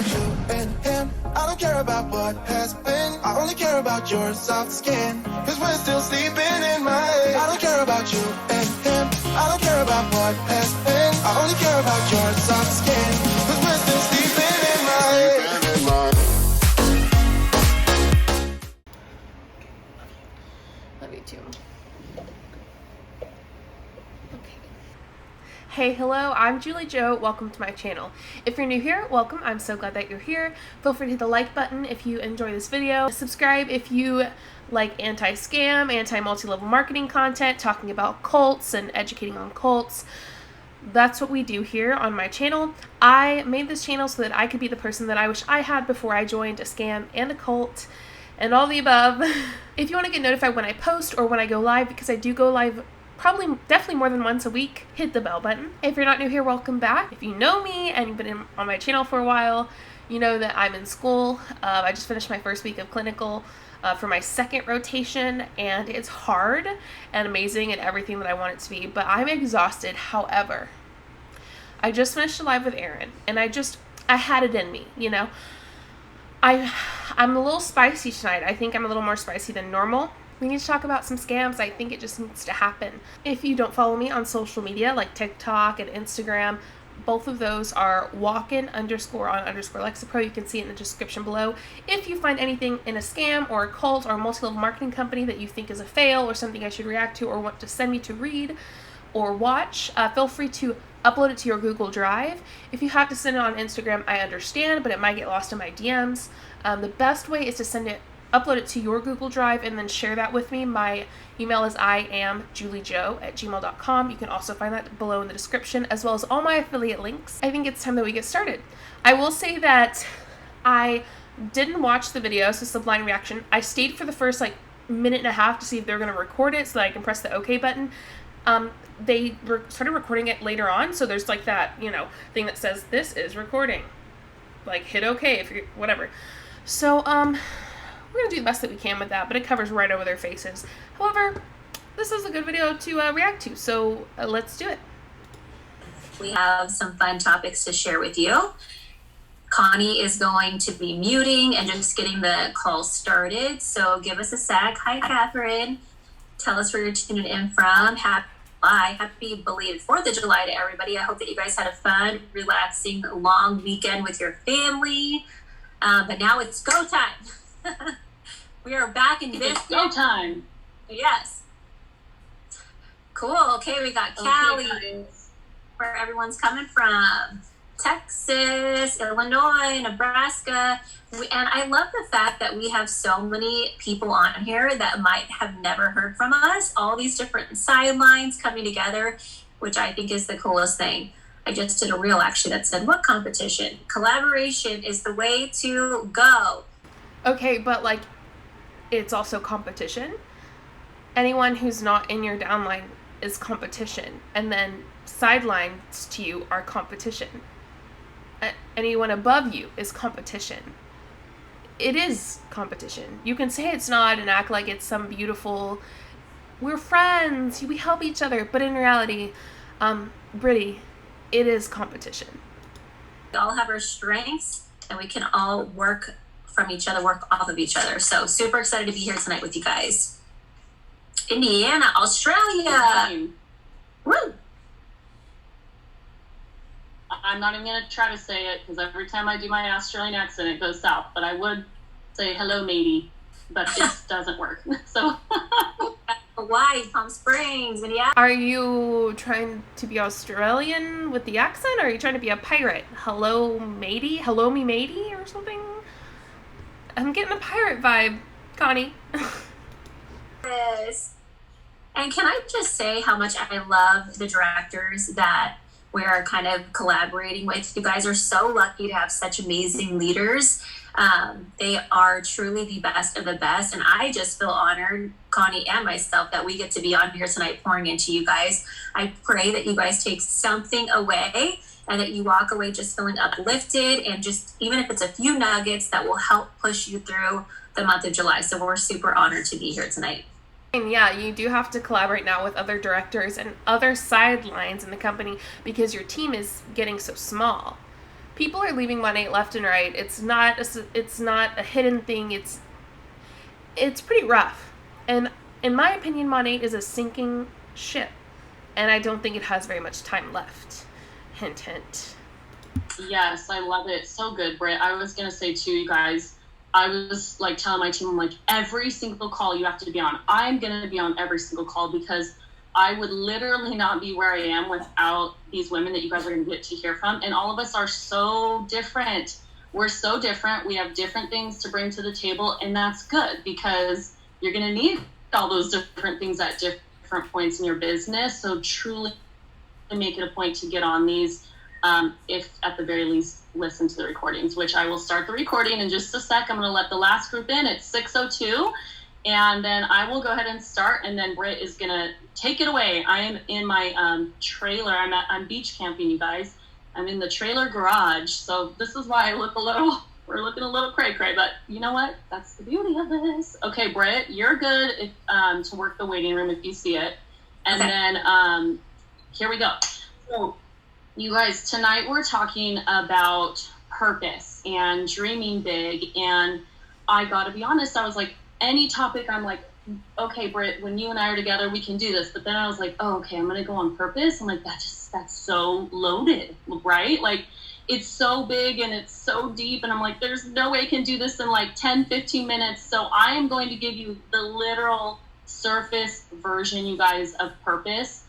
about you and him. I don't care about what has been. I only care about your soft skin. Cause we're still sleeping in my head. I don't care about you and him. I don't care about what has been. I only care about your soft skin. Cause we're still sleeping in my head. Love you too. Hey, hello, I'm JulieJo. Welcome to my channel. If you're new here, welcome. I'm so glad that you're here. Feel free to hit the like button if you enjoy this video. Subscribe if you like anti-scam, anti-multi-level marketing content, talking about cults and educating on cults. That's what we do here on my channel. I made this channel so that I could be the person that I wish I had before I joined a scam and a cult and all the above. If you want to get notified when I post or when I go live, because I do go live definitely more than once a week, hit the bell button. If you're not new here, welcome back. If you know me and you've been on my channel for a while, you know that I'm in school. I just finished my first week of clinical for my second rotation, and it's hard and amazing and everything that I want it to be, but I'm exhausted. However, I just finished a live with Aaron, and I had it in me, you know. I'm a little spicy tonight. I think I'm a little more spicy than normal. We need to talk about some scams. I think it just needs to happen. If you don't follow me on social media like TikTok and Instagram, both of those are walkin_on_Lexapro. You can see it in the description below. If you find anything in a scam or a cult or a multi-level marketing company that you think is a fail or something I should react to or want to send me to read or watch, feel free to upload it to your Google Drive. If you have to send it on Instagram, I understand, but it might get lost in my DMs. The best way is to upload it to your Google Drive and then share that with me. My email is IamJulieJo@gmail.com. You can also find that below in the description, as well as all my affiliate links. I think it's time that we get started. I will say that I didn't watch the video, so it's a blind reaction. I stayed for the first minute and a half to see if they're going to record it so that I can press the OK button. They started recording it later on, so there's that, thing that says this is recording. Hit OK if you're whatever. So, we're going to do the best that we can with that, but it covers right over their faces. However, this is a good video to react to, so let's do it. We have some fun topics to share with you. Connie is going to be muting and just getting the call started, so give us a sec. Hi, Catherine. Tell us where you're tuning in from. Happy belated 4th of July to everybody. I hope that you guys had a fun, relaxing, long weekend with your family. But now it's go time. We are back in business. It's go time. Yes. Cool. Okay, we got Cali, where everyone's coming from. Texas, Illinois, Nebraska. And I love the fact that we have so many people on here that might have never heard from us. All these different sidelines coming together, which I think is the coolest thing. I just did a reel actually that said, what competition? Collaboration is the way to go. Okay, but it's also competition. Anyone who's not in your downline is competition, and then sidelines to you are competition. Anyone above you is competition. It is competition. You can say it's not and act like it's some beautiful, we're friends, we help each other, but in reality, Brittany, it is competition. We all have our strengths, and we can all work from each other, work off of each other. So super excited to be here tonight with you guys. Indiana, Australia. Woo! I'm not even going to try to say it because every time I do my Australian accent, it goes south. But I would say hello, matey, but it doesn't work. So Hawaii, Palm Springs, Minneapolis. Are you trying to be Australian with the accent, or are you trying to be a pirate? Hello, matey? Hello, me matey, or something? I'm getting a pirate vibe, Connie. Yes. And can I just say how much I love the directors that we're kind of collaborating with. You guys are so lucky to have such amazing leaders. They are truly the best of the best. And I just feel honored, Connie and myself, that we get to be on here tonight pouring into you guys. I pray that you guys take something away and that you walk away just feeling uplifted, and just even if it's a few nuggets that will help push you through the month of July. So we're super honored to be here tonight. And yeah, you do have to collaborate now with other directors and other sidelines in the company because your team is getting so small. People are leaving Monat left and right. It's not a hidden thing. It's pretty rough. And in my opinion, Monat is a sinking ship. And I don't think it has very much time left. Hint, hint. Yes, I love it. So good, Britt. I was going to say too, you guys, I was like telling my team, I'm like, every single call you have to be on. I'm going to be on every single call because I would literally not be where I am without these women that you guys are going to get to hear from. And all of us are so different. We're so different. We have different things to bring to the table. And that's good because you're going to need all those different things at different points in your business. So truly make it a point to get on these. If at the very least listen to the recordings, which I will start the recording in just a sec. I'm going to let the last group in at 6:02. And then I will go ahead and start, and then Britt is going to take it away. I am in my trailer. I'm beach camping, you guys. I'm in the trailer garage. So this is why we're looking a little cray-cray, but you know what? That's the beauty of this. Okay, Britt, you're good to work the waiting room if you see it. And then here we go. So you guys, tonight we're talking about purpose and dreaming big. And I got to be honest, I was like, any topic, I'm like, okay, Britt, when you and I are together, we can do this. But then I was like, oh, okay, I'm going to go on purpose. I'm like, that's so loaded, right? Like, it's so big and it's so deep. And I'm like, there's no way I can do this in like 10, 15 minutes. So I am going to give you the literal surface version, you guys, of purpose.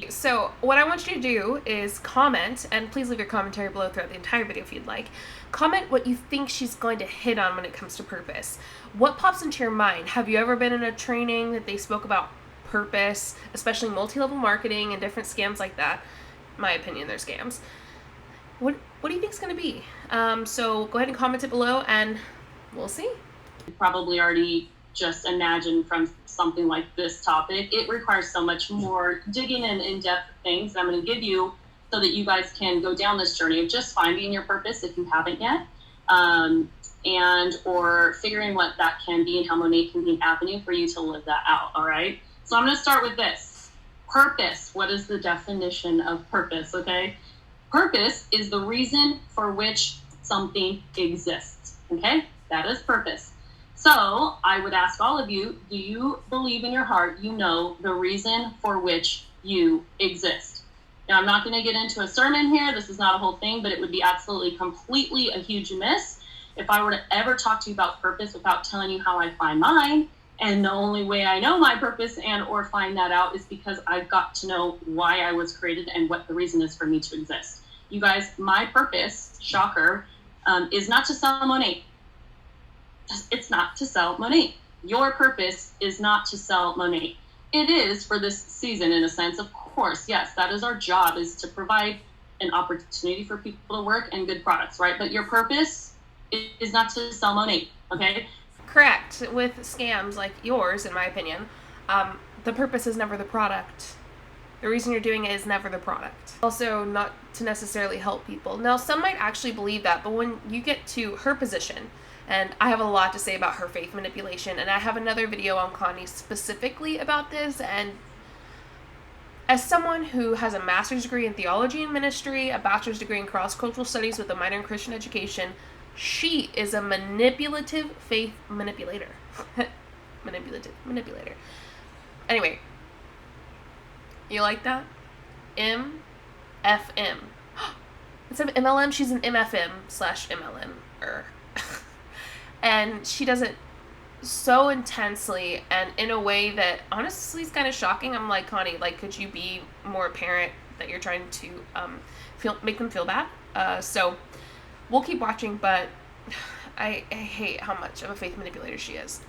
So what I want you to do is comment, and please leave your commentary below throughout the entire video if you'd like. Comment what you think she's going to hit on when it comes to purpose. What pops into your mind? Have you ever been in a training that they spoke about purpose, especially multi-level marketing and different scams like that? In my opinion, they're scams. What do you think it's going to be? So go ahead and comment it below, and we'll see. Probably already just imagine from something like this topic. It requires so much more digging and in-depth things that I'm going to give you so that you guys can go down this journey of just finding your purpose if you haven't yet, and or figuring what that can be and how Monat can be an avenue for you to live that out, all right? So I'm going to start with this. Purpose. What is the definition of purpose, okay? Purpose is the reason for which something exists, okay? That is purpose. So I would ask all of you, do you believe in your heart you know the reason for which you exist? Now, I'm not going to get into a sermon here. This is not a whole thing, but it would be absolutely, completely a huge miss if I were to ever talk to you about purpose without telling you how I find mine. And the only way I know my purpose and or find that out is because I've got to know why I was created and what the reason is for me to exist. You guys, my purpose, shocker, is not to sell Monat. It's not to sell Monat. Your purpose is not to sell Monat. It is for this season, in a sense, of course. Yes, that is our job, is to provide an opportunity for people to work and good products, right? But your purpose is not to sell Monat, okay? Correct. With scams like yours, in my opinion, the purpose is never the product. The reason you're doing it is never the product. Also, not to necessarily help people. Now, some might actually believe that, but when you get to her position, and I have a lot to say about her faith manipulation, and I have another video on Connie specifically about this, and as someone who has a master's degree in theology and ministry, a bachelor's degree in cross-cultural studies with a minor in Christian education, she is a manipulative faith manipulator. manipulator. Anyway, you like that? MFM. Instead of MLM, she's an MFM/MLM-er. And she does it so intensely and in a way that honestly is kind of shocking. I'm like, Connie, like, could you be more apparent that you're trying to make them feel bad? So we'll keep watching, but I hate how much of a faith manipulator she is.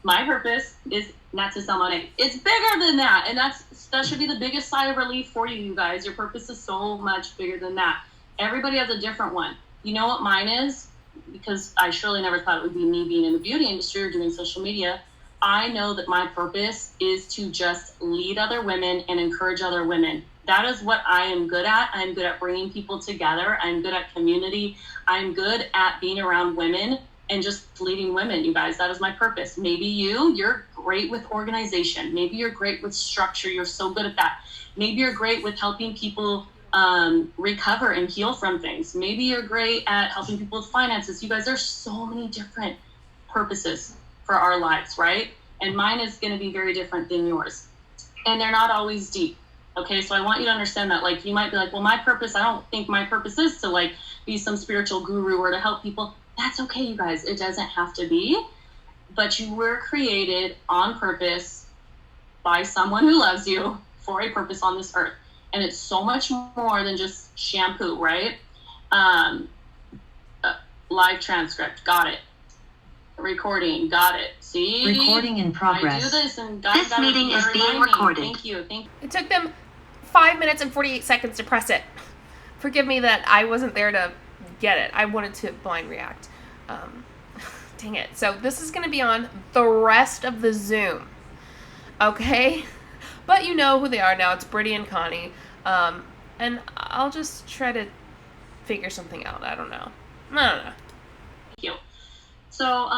My purpose is not to sell Monat. It's bigger than that, and that should be the biggest sigh of relief for you guys. Your purpose is so much bigger than that. Everybody has a different one. You know what mine is? Because I surely never thought it would be me being in the beauty industry or doing social media. I know that my purpose is to just lead other women and encourage other women. That is what I am good at. I'm good at bringing people together. I'm good at community. I'm good at being around women and just leading women, you guys. That is my purpose. Maybe you're great with organization. Maybe you're great with structure. You're so good at that. Maybe you're great with helping people recover and heal from things. Maybe you're great at helping people with finances. You guys, there's so many different purposes for our lives, right? And mine is going to be very different than yours. And they're not always deep. Okay, so I want you to understand that. Like, you might be like, well, my purpose, I don't think my purpose is to like be some spiritual guru or to help people. That's okay, you guys. It doesn't have to be. But you were created on purpose by someone who loves you for a purpose on this earth. And it's so much more than just shampoo, right? Live transcript, got it. Recording, got it. See? Recording in progress. I do this and guys, This meeting is being recorded. Thank you. It took them 5 minutes and 48 seconds to press it. Forgive me that I wasn't there to get it. I wanted to blind react. Dang it. So this is going to be on the rest of the Zoom. Okay? But you know who they are now. It's Brittany and Connie. And I'll just try to figure something out. I don't know. Thank you. So,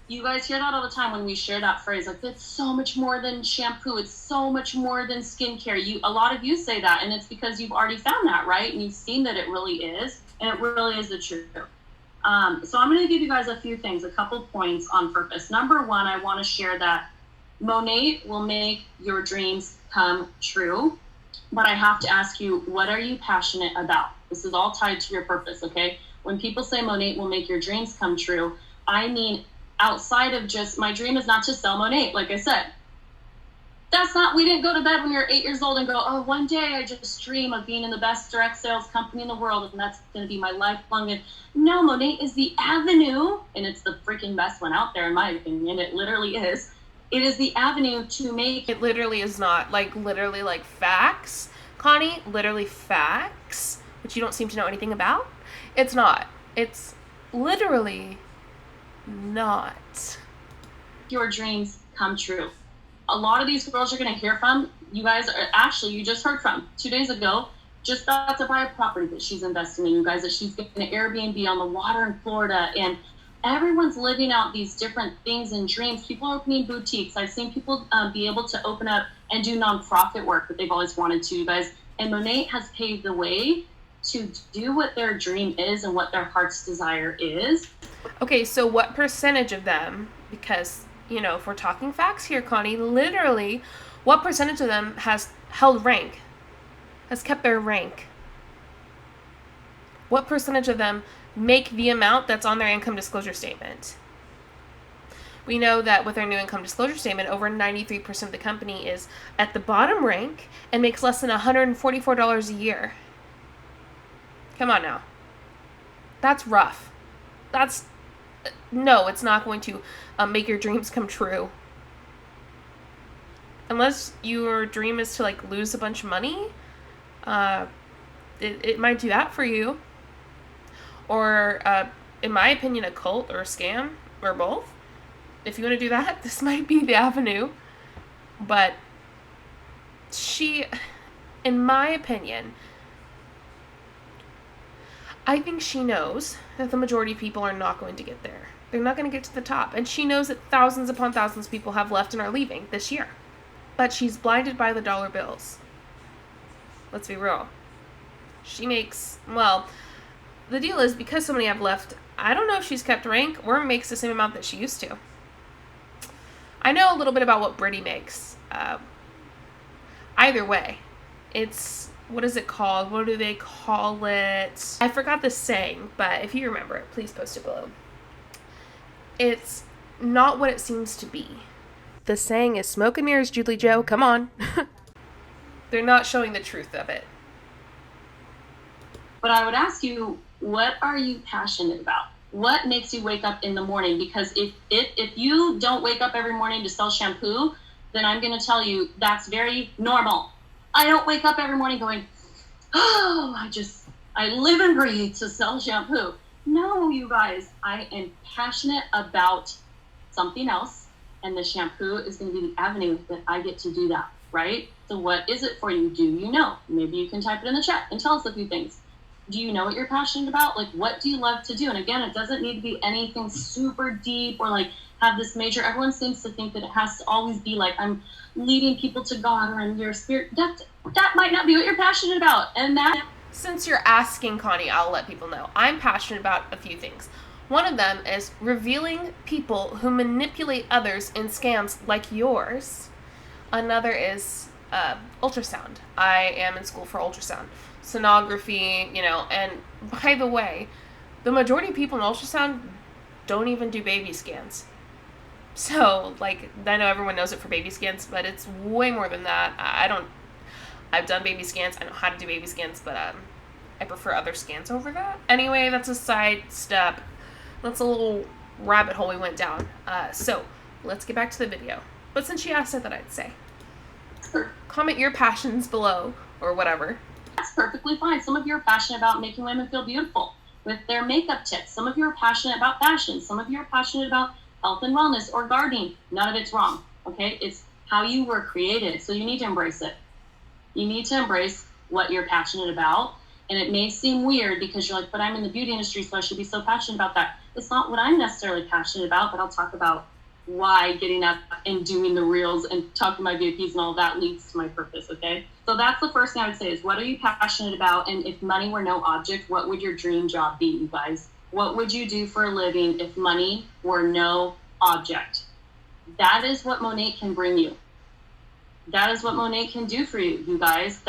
you guys hear that all the time when we share that phrase, like, it's so much more than shampoo. It's so much more than skincare. A lot of you say that, and it's because you've already found that, right? And you've seen that it really is, and it really is the truth. So I'm going to give you guys a few things, a couple points on purpose. Number one, I want to share that Monat will make your dreams come true, but I have to ask you, what are you passionate about? This is all tied to your purpose, okay? When people say Monat will make your dreams come true, I mean, outside of just, my dream is not to sell Monat, like I said. That's not, we didn't go to bed when you're 8 years old and go, oh, one day I just dream of being in the best direct sales company in the world, and that's going to be my lifelong. And no, Monat is the avenue, and it's the freaking best one out there, in my opinion. It literally is. It is the avenue to make. It literally is not. Like, literally, like, facts. Connie, literally facts, which you don't seem to know anything about. It's not. It's literally not. Your dreams come true. A lot of these girls you're going to hear from, you guys are actually, you just heard from 2 days ago, just about to buy a property that she's investing in, you guys, that she's getting an Airbnb on the water in Florida. And everyone's living out these different things and dreams. People are opening boutiques. I've seen people be able to open up and do nonprofit work that they've always wanted to, you guys. And Monat has paved the way to do what their dream is and what their heart's desire is. Okay, so what percentage of them, because, you know, if we're talking facts here, Connie, literally, what percentage of them has held rank, has kept their rank? What percentage of them make the amount that's on their income disclosure statement? We know that with our new income disclosure statement, over 93% of the company is at the bottom rank and makes less than $144 a year. Come on now. That's rough. No, it's not going to make your dreams come true. Unless your dream is to, like, lose a bunch of money, it might do that for you. Or, in my opinion, a cult or a scam, or both. If you want to do that, this might be the avenue. But she, in my opinion, I think she knows that the majority of people are not going to get there. They're not going to get to the top. And she knows that thousands upon thousands of people have left and are leaving this year. But she's blinded by the dollar bills. Let's be real. She makes, well, the deal is, because so many have left, I don't know if she's kept rank or makes the same amount that she used to. I know a little bit about what Brittany makes. Either way, it's, what is it called? What do they call it? I forgot the saying, but if you remember it, please post it below. It's not what it seems to be. The saying is smoke and mirrors, JulieJo. Come on. They're not showing the truth of it. But I would ask you, what are you passionate about? What makes you wake up in the morning? Because if you don't wake up every morning to sell shampoo, then I'm going to tell you that's very normal. I don't wake up every morning going, oh, I live and breathe to sell shampoo. No, you guys, I am passionate about something else, and the shampoo is going to be the avenue that I get to do that, right? So what is it for you? Do you know? Maybe you can type it in the chat and tell us a few things. Do you know what you're passionate about? Like, what do you love to do? And again, it doesn't need to be anything super deep or like have this major, everyone seems to think that it has to always be like, I'm leading people to God or I'm your spirit. That's that might not be what you're passionate about. And that... Since you're asking, Connie, I'll let people know. I'm passionate about a few things. One of them is revealing people who manipulate others in scams like yours. Another is ultrasound. I am in school for ultrasound. Sonography, and by the way, the majority of people in ultrasound don't even do baby scans. So, I know everyone knows it for baby scans, but it's way more than that. I've done baby scans. I know how to do baby scans, but I prefer other scans over that. Anyway, that's a side step. That's a little rabbit hole we went down. So, let's get back to the video. But since she asked, I thought I'd say. Comment your passions below, or whatever. That's perfectly fine. Some of you are passionate about making women feel beautiful with their makeup tips. Some of you are passionate about fashion. Some of you are passionate about health and wellness or gardening. None of it's wrong, okay? It's how you were created, so you need to embrace it. You need to embrace what you're passionate about, and it may seem weird because you're like, but I'm in the beauty industry, so I should be so passionate about that. It's not what I'm necessarily passionate about, but I'll talk about why getting up and doing the reels and talking to my VIPs and all that leads to my purpose, okay? So that's the first thing I would say is, what are you passionate about? And if money were no object, what would your dream job be, you guys? What would you do for a living if money were no object? That is what Monat can bring you. That is what Monat can do for you, you guys.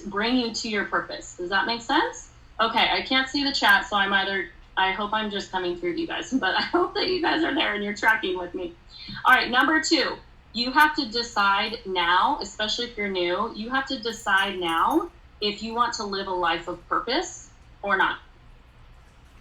Bring you to your purpose. Does that make sense? Okay, I can't see the chat, so I hope I'm just coming through to you guys, but I hope that you guys are there and you're tracking with me. All right, number 2, you have to decide now, especially if you're new, you have to decide now if you want to live a life of purpose or not.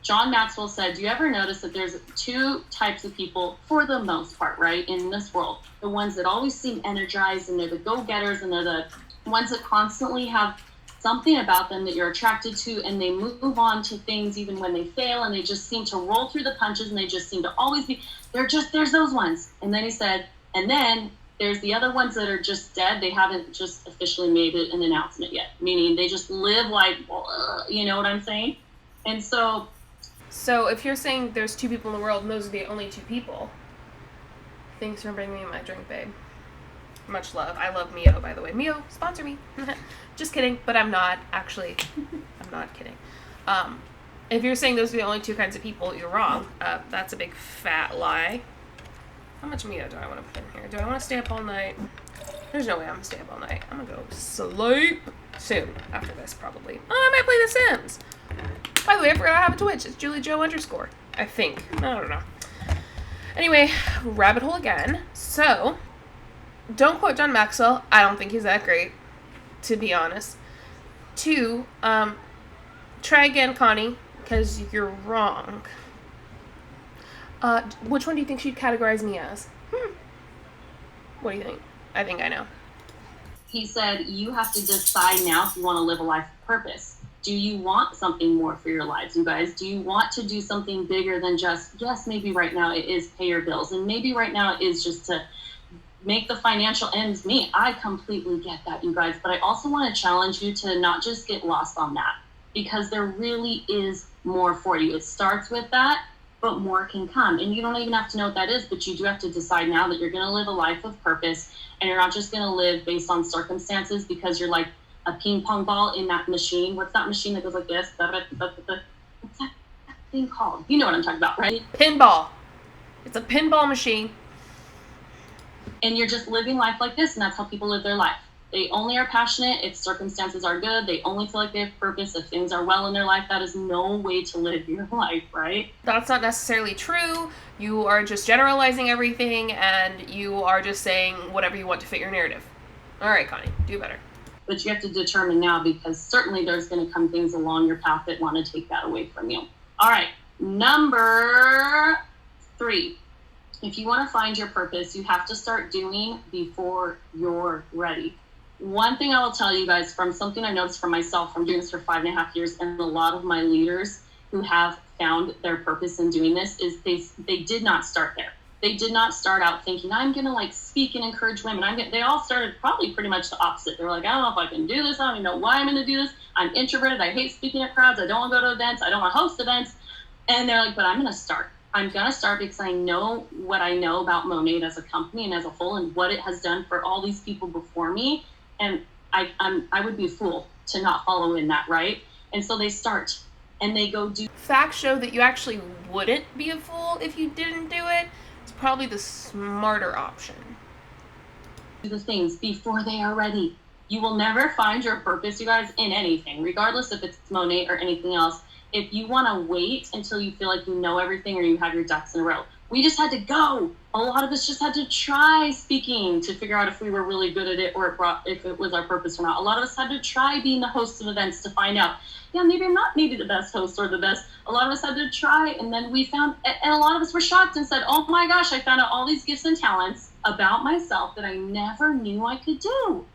John Maxwell said, do you ever notice that there's 2 types of people, for the most part, right, in this world? The ones that always seem energized, and they're the go-getters, and they're the ones that constantly have something about them that you're attracted to, and they move on to things even when they fail, and they just seem to roll through the punches, and they just seem to always be, there's those ones. And then he said, and then there's the other ones that are just dead. They haven't just officially made it an announcement yet, meaning they just live like, you know what I'm saying? And so if you're saying there's 2 people in the world and those are the only 2 people, thanks for bringing me my drink, babe. Much love. I love Mio, by the way. Mio, sponsor me. Just kidding, but I'm not, actually. I'm not kidding. If you're saying those are the only 2 kinds of people, you're wrong. That's a big fat lie. How much Mio do I want to put in here? Do I want to stay up all night? There's no way I'm going to stay up all night. I'm going to go sleep soon after this, probably. Oh, I might play The Sims. By the way, I forgot I have a Twitch. It's JulieJo_. I think. I don't know. Anyway, rabbit hole again. So, don't quote John Maxwell. I don't think he's that great, to be honest. 2, try again, Connie, because you're wrong. Which one do you think she'd categorize me as? What do you think? I think I know. He said, you have to decide now if you want to live a life of purpose. Do you want something more for your lives, you guys? Do you want to do something bigger than just, yes, maybe right now it is pay your bills, and maybe right now it is just to make the financial ends meet. I completely get that, you guys, but I also want to challenge you to not just get lost on that, because there really is more for you. It starts with that, but more can come, and you don't even have to know what that is, but you do have to decide now that you're going to live a life of purpose, and you're not just going to live based on circumstances because you're like a ping pong ball in that machine. What's that machine that goes like this? What's that thing called? You know what I'm talking about, right? Pinball. It's a pinball machine. And you're just living life like this, and that's how people live their life. They only are passionate if circumstances are good. They only feel like they have purpose if things are well in their life. That is no way to live your life, right? That's not necessarily true. You are just generalizing everything, and you are just saying whatever you want to fit your narrative. All right, Connie, do better. But you have to determine now, because certainly there's going to come things along your path that want to take that away from you. All right, number 3. If you want to find your purpose, you have to start doing before you're ready. One thing I will tell you guys from something I noticed for myself from doing this for 5.5 years, and a lot of my leaders who have found their purpose in doing this, is they did not start there. They did not start out thinking, I'm going to like speak and encourage women. They all started probably pretty much the opposite. They were like, I don't know if I can do this. I don't even know why I'm going to do this. I'm introverted. I hate speaking at crowds. I don't want to go to events. I don't want to host events. And they're like, but I'm going to start. I'm going to start because I know what I know about Monat as a company and as a whole, and what it has done for all these people before me. And I would be a fool to not follow in that, right? And so they start and they go do. Facts show that you actually wouldn't be a fool if you didn't do it. It's probably the smarter option. The things before they are ready. You will never find your purpose, you guys, in anything, regardless if it's Monat or anything else. If you want to wait until you feel like you know everything or you have your ducks in a row. We just had to go. A lot of us just had to try speaking to figure out if we were really good at it or if it was our purpose or not. A lot of us had to try being the host of events to find out, yeah, maybe I'm not maybe the best host or the best. A lot of us had to try, and then we found, and a lot of us were shocked and said, oh my gosh, I found out all these gifts and talents about myself that I never knew I could do.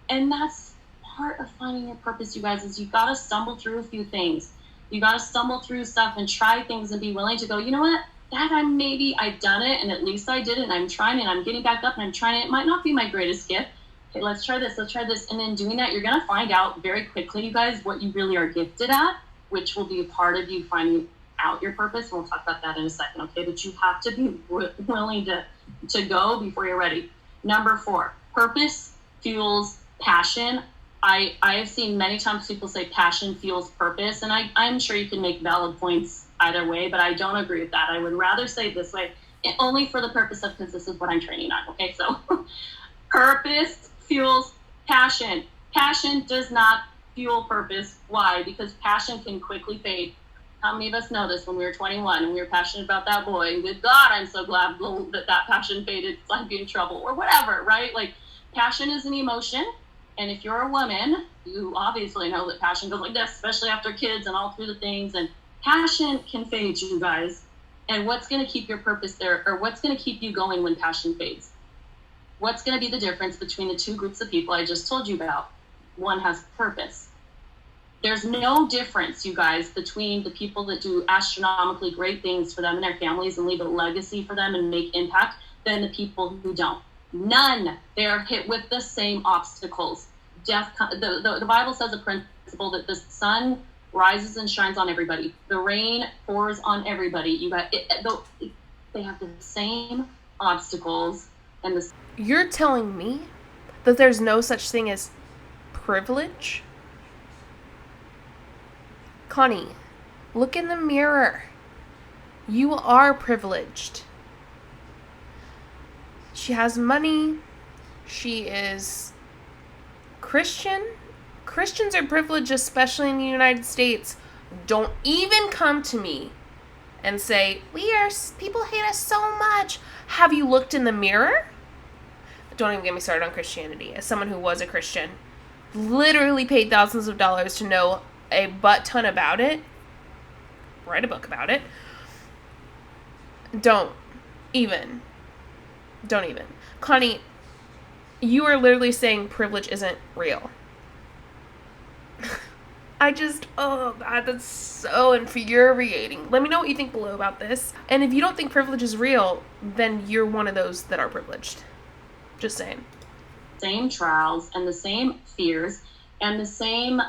And that's part of finding your purpose, you guys, is you got to stumble through a few things. You got to stumble through stuff and try things and be willing to go, you know what? That I've done it, and at least I did it, and I'm trying it, and I'm getting back up, and I'm trying it. It might not be my greatest gift. Okay, let's try this. And then doing that, you're going to find out very quickly, you guys, what you really are gifted at, which will be a part of you finding out your purpose. And we'll talk about that in a second, okay? But you have to be willing to go before you're ready. Number 4, purpose fuels passion. I have seen many times people say passion fuels purpose, and I'm sure you can make valid points either way, but I don't agree with that. I would rather say it this way, only for the purpose of, because this is what I'm training on, okay? So purpose fuels passion. Passion does not fuel purpose. Why? Because passion can quickly fade. How many of us know this? When we were 21 and we were passionate about that boy, and good God, I'm so glad that passion faded, so I'd be in trouble or whatever, right? Like, passion is an emotion. And if you're a woman, you obviously know that passion goes like this, especially after kids and all through the things. And passion can fade, you guys. And what's going to keep your purpose there, or what's going to keep you going when passion fades? What's going to be the difference between the two groups of people I just told you about? One has purpose. There's no difference, you guys, between the people that do astronomically great things for them and their families and leave a legacy for them and make impact than the people who don't. None. They are hit with the same obstacles. Death. The Bible says a principle that the sun rises and shines on everybody. The rain pours on everybody. You got it. They have the same obstacles and the. You're telling me that there's no such thing as privilege? Connie, look in the mirror. You are privileged. She has money. She is Christian. Christians are privileged, especially in the United States. Don't even come to me and say, people hate us so much. Have you looked in the mirror? Don't even get me started on Christianity. As someone who was a Christian, literally paid thousands of dollars to know a butt ton about it, write a book about it. Don't even. Connie, you are literally saying privilege isn't real. Oh God, that's so infuriating. Let me know what you think below about this. And if you don't think privilege is real, then you're one of those that are privileged. Just saying. Same trials and the same fears and the same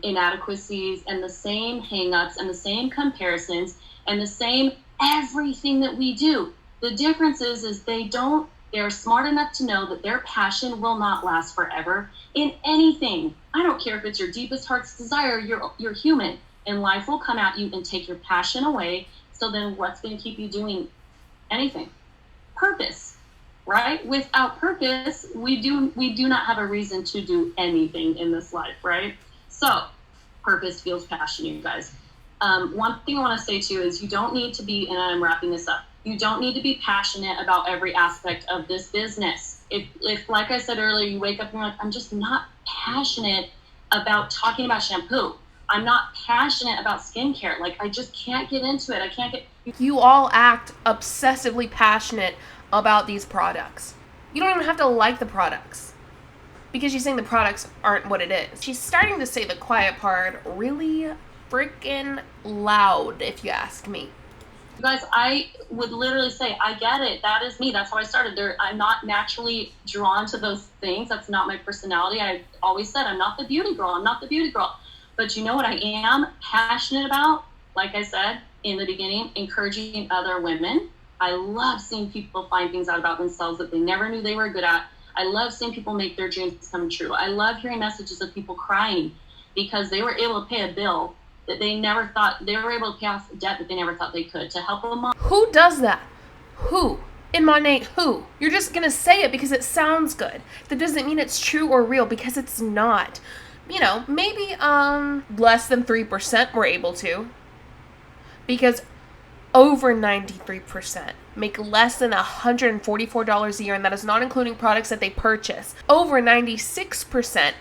inadequacies and the same hang-ups and the same comparisons and the same everything that we do. The difference is they're smart enough to know that their passion will not last forever in anything. I don't care if it's your deepest heart's desire, you're human, and life will come at you and take your passion away. So then what's going to keep you doing anything? Purpose, right? Without purpose, we do not have a reason to do anything in this life, right? So purpose fuels passion, you guys. One thing I want to say too is you don't need to be, and I'm wrapping this up, you don't need to be passionate about every aspect of this business. If like I said earlier, you wake up and you're like, I'm just not passionate about talking about shampoo. I'm not passionate about skincare. Like, I just can't get into it. You all act obsessively passionate about these products. You don't even have to like the products because she's saying the products aren't what it is. She's starting to say the quiet part really freaking loud, if you ask me. You guys, I would literally say, I get it. That is me. That's how I started. I'm not naturally drawn to those things. That's not my personality. I always said, I'm not the beauty girl. But you know what I am passionate about? Like I said in the beginning, encouraging other women. I love seeing people find things out about themselves that they never knew they were good at. I love seeing people make their dreams come true. I love hearing messages of people crying because they were able to pay a bill that they never thought, they were able to pay off debt that they never thought they could to help a mom. Who does that? Who? In Monat, who? You're just going to say it because it sounds good. That doesn't mean it's true or real, because it's not. You know, maybe less than 3% were able to, because over 93% make less than $144 a year, and that is not including products that they purchase. Over 96%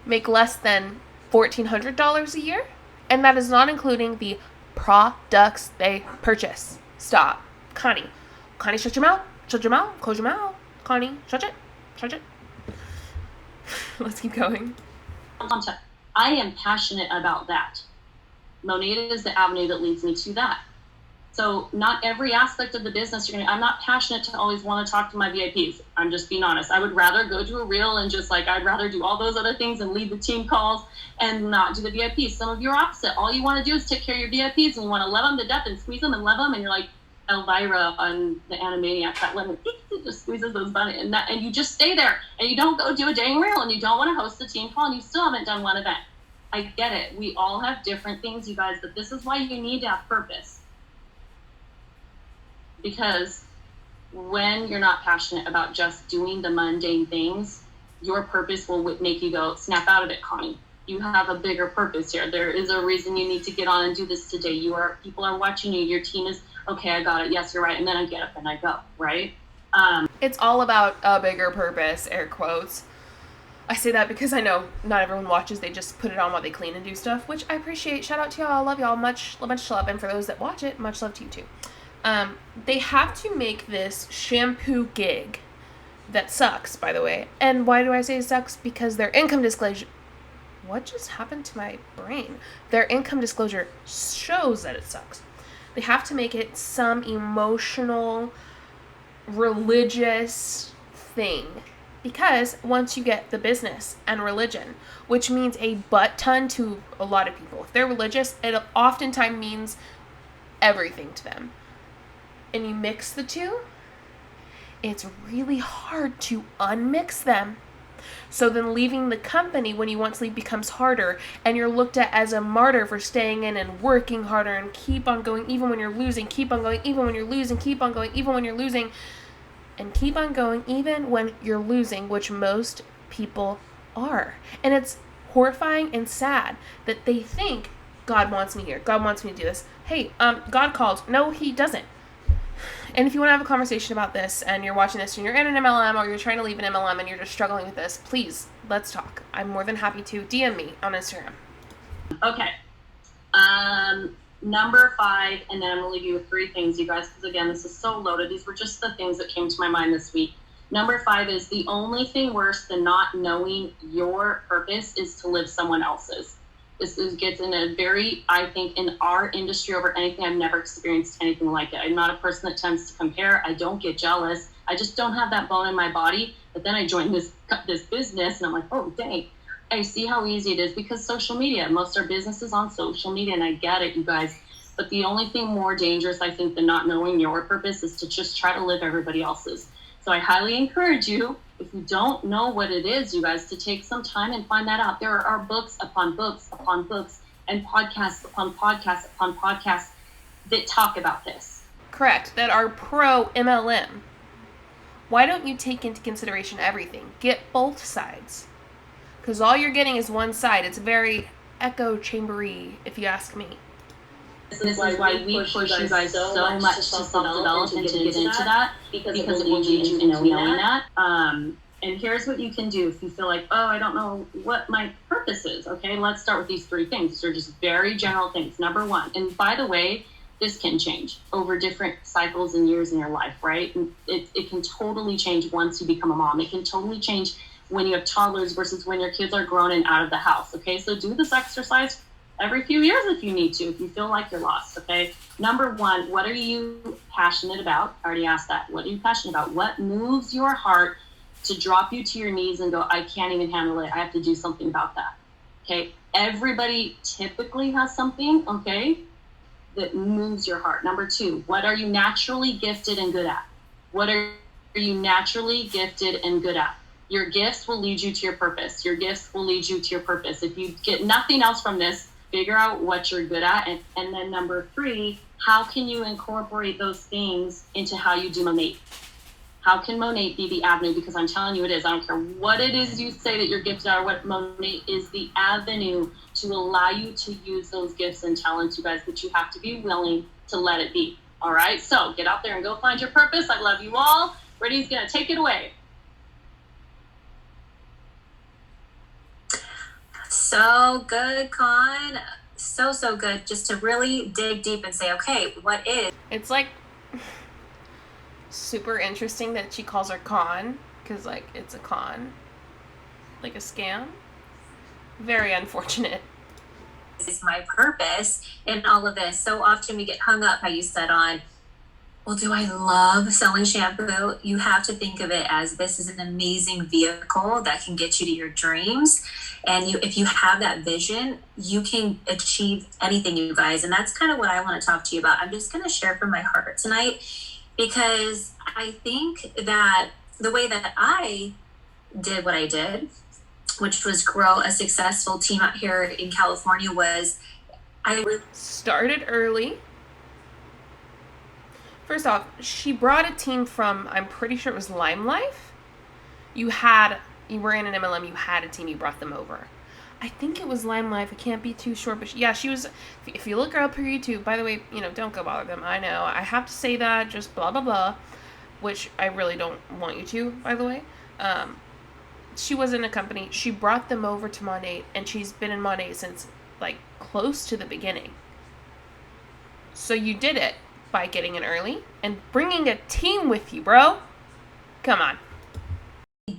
make less than $1,400 a year, and that is not including the products they purchase. Stop. Connie, shut your mouth. Shut your mouth. Close your mouth. Connie, shut it. Shut it. Let's keep going. I am passionate about that. Monat is the avenue that leads me to that. So not every aspect of the business I'm not passionate to always want to talk to my VIPs. I'm just being honest. I would rather go to a reel and just I'd rather do all those other things and lead the team calls and not do the VIPs. Some of you are opposite. All you want to do is take care of your VIPs and you want to love them to death and squeeze them and love them. And you're like Elvira on the Animaniacs, that lemon just squeezes those buttons and you just stay there and you don't go do a dang reel and you don't want to host a team call and you still haven't done one event. I get it. We all have different things, you guys, but this is why you need to have purpose. Because when you're not passionate about just doing the mundane things, your purpose will make you go, snap out of it, Connie. You have a bigger purpose here. There is a reason you need to get on and do this today. People are watching you. Your team is, okay, I got it. Yes, you're right. And then I get up and I go, right? It's all about a bigger purpose, air quotes. I say that because I know not everyone watches. They just put it on while they clean and do stuff, which I appreciate. Shout out to y'all. I love y'all. Much love. And for those that watch it, much love to you too. They have to make this shampoo gig that sucks, by the way. And why do I say it sucks? Because their income disclosure... What just happened to my brain? Their income disclosure shows that it sucks. They have to make it some emotional, religious thing. Because once you get the business and religion, which means a butt ton to a lot of people. If they're religious, it oftentimes means everything to them. And you mix the two, it's really hard to unmix them. So then leaving the company when you want to leave becomes harder, and you're looked at as a martyr for staying in and working harder and keep on going even when you're losing, keep on going even when you're losing, keep on going even when you're losing, and keep on going even when you're losing, which most people are. And it's horrifying and sad that they think God wants me here. God wants me to do this. Hey, God called. No, he doesn't. And if you want to have a conversation about this and you're watching this and you're in an MLM or you're trying to leave an MLM and you're just struggling with this, please, let's talk. I'm more than happy to. DM me on Instagram. Okay. Number 5, and then I'm going to leave you with 3 things, you guys, because again, this is so loaded. These were just the things that came to my mind this week. Number 5 is the only thing worse than not knowing your purpose is to live someone else's. This gets in a very, I think, in our industry over anything, I've never experienced anything like it. I'm not a person that tends to compare. I don't get jealous. I just don't have that bone in my body. But then I joined this business and I'm like, oh, dang. I see how easy it is because social media, most of our business is on social media, and I get it, you guys. But the only thing more dangerous, I think, than not knowing your purpose is to just try to live everybody else's. So I highly encourage you, if you don't know what it is, you guys, to take some time and find that out. There are books upon books upon books and podcasts upon podcasts upon podcasts that talk about this. Correct, that are pro MLM. Why don't you take into consideration everything? Get both sides. Because all you're getting is one side. It's very echo chambery, if you ask me. This is why we push you guys so much to self-develop and to get into that, because it will lead you into knowing that. And here's what you can do if you feel like, oh, I don't know what my purpose is. Okay, let's start with these 3 things. These are just very general things. Number 1, and by the way, this can change over different cycles and years in your life, right? And it can totally change once you become a mom. It can totally change when you have toddlers versus when your kids are grown and out of the house. Okay, so do this exercise every few years if you need to, if you feel like you're lost, okay? Number 1, what are you passionate about? I already asked that. What are you passionate about? What moves your heart to drop you to your knees and go, I can't even handle it. I have to do something about that, okay? Everybody typically has something, okay, that moves your heart. Number 2, what are you naturally gifted and good at? What are you naturally gifted and good at? Your gifts will lead you to your purpose. Your gifts will lead you to your purpose. If you get nothing else from this, figure out what you're good at. And then number 3, how can you incorporate those things into how you do Monat? How can Monat be the avenue? Because I'm telling you it is. I don't care what it is you say that your gifts are, what Monat is the avenue to allow you to use those gifts and talents, you guys, but you have to be willing to let it be. All right? So get out there and go find your purpose. I love you all. Brittany's going to take it away. So good, Con. So good. Just to really dig deep and say, okay, what is? It's like super interesting that she calls her con, because like it's a con, like a scam. Very unfortunate. Is my purpose in all of this. So often we get hung up, how you said, on, well, do I love selling shampoo? You have to think of it as this is an amazing vehicle that can get you to your dreams. And if you have that vision, you can achieve anything, you guys. And that's kind of what I want to talk to you about. I'm just going to share from my heart tonight, because I think that the way that I did what I did, which was grow a successful team out here in California, was I started early. First off, she brought a team from, I'm pretty sure it was Lime Life. You were in an MLM, you had a team, you brought them over. I think it was Lime Life, I can't be too sure, but she was, if you look her up her YouTube, by the way, don't go bother them, I know, I have to say that, just blah, blah, blah, which I really don't want you to, by the way. She was in a company, she brought them over to Monat, and she's been in Monat since, like, close to the beginning. So you did it by getting in early and bringing a team with you, bro. Come on.